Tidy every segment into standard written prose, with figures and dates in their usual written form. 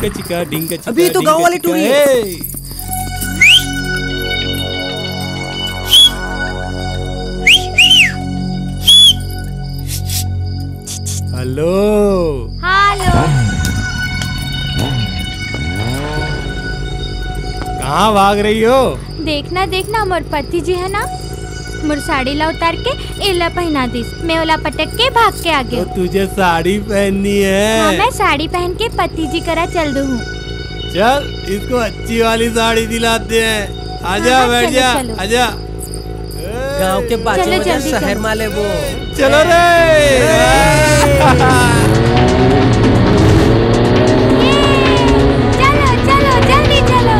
डिंका चिका डिंका चिका। अभी तो गांव वाली टूरी है। Hello hello. कहाँ भाग रही हो? देखना देखना मोर पति जी है ना, मोर साड़ी ला उतार के एला पहना दिस, मैं ओला पटक के भाग के आगे। तो तुझे साड़ी पहननी है? हाँ, मैं साड़ी पहन के पति जी करा चल दूँ। चल इसको अच्छी वाली साड़ी दिलाते हैं। आजा हाँ, बैठ चलो, जा, चलो। आजा। गांव के बाजू चलो, में जल्दी शहर चलो। माले वो। चलो रे। चलो चलो जल्दी चलो।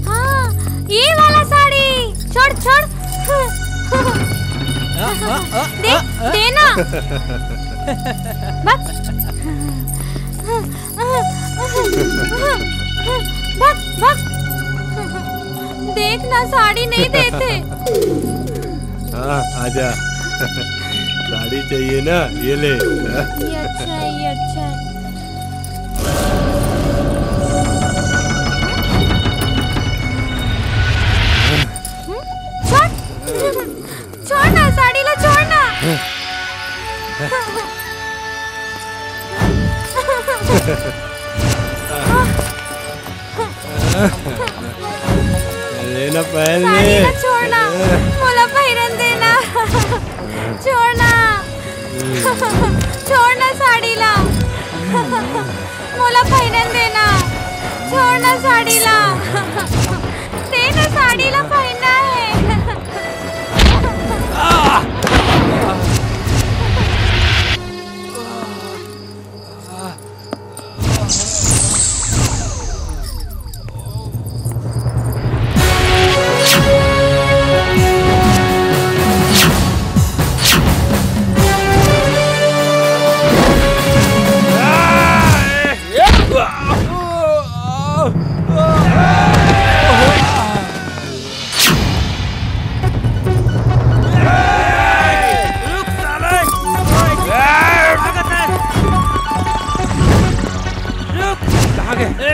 हाँ, ये वाला साड़ी छोड़ छोड़। दे देना। भाग भाग भाग। देखना साड़ी नहीं देते। हाँ आजा। साड़ी चाहिए ना, ये ले। ये अच्छा है, ये अच्छा है। छोड़ छोड़ना, साड़ी ला छोड़ना। लेना पहन साड़ी ले। ला छोड़ना, मोला पहिरन देना। छोड़ना छोड़ना साड़ी ला, मोला पहिरन देना। छोड़ना साड़ी ला, देना साड़ी ला पहनना है।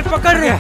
पकड़ रे।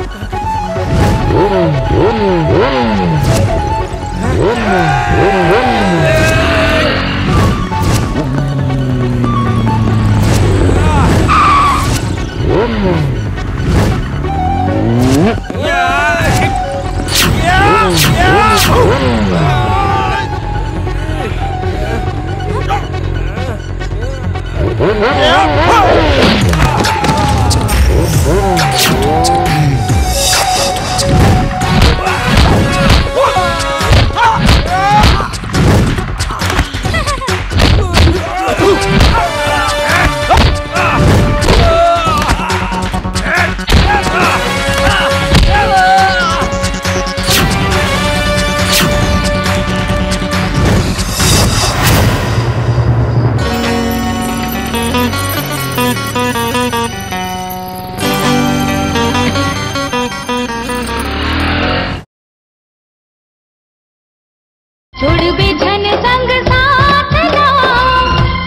छोड़ बेझन संग साथ ला,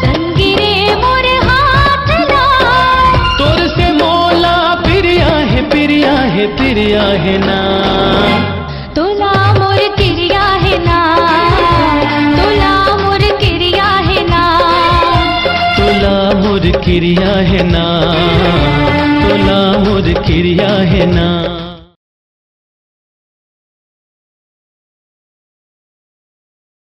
संगी रे मोर हाथ ला। तोर से मोला पिरिया है पिरिया है पिरिया है ना। तोला मोर किरिया है ना, तोला मोर किरिया है ना। तोला मोर किरिया है ना, तोला मोर किरिया है ना।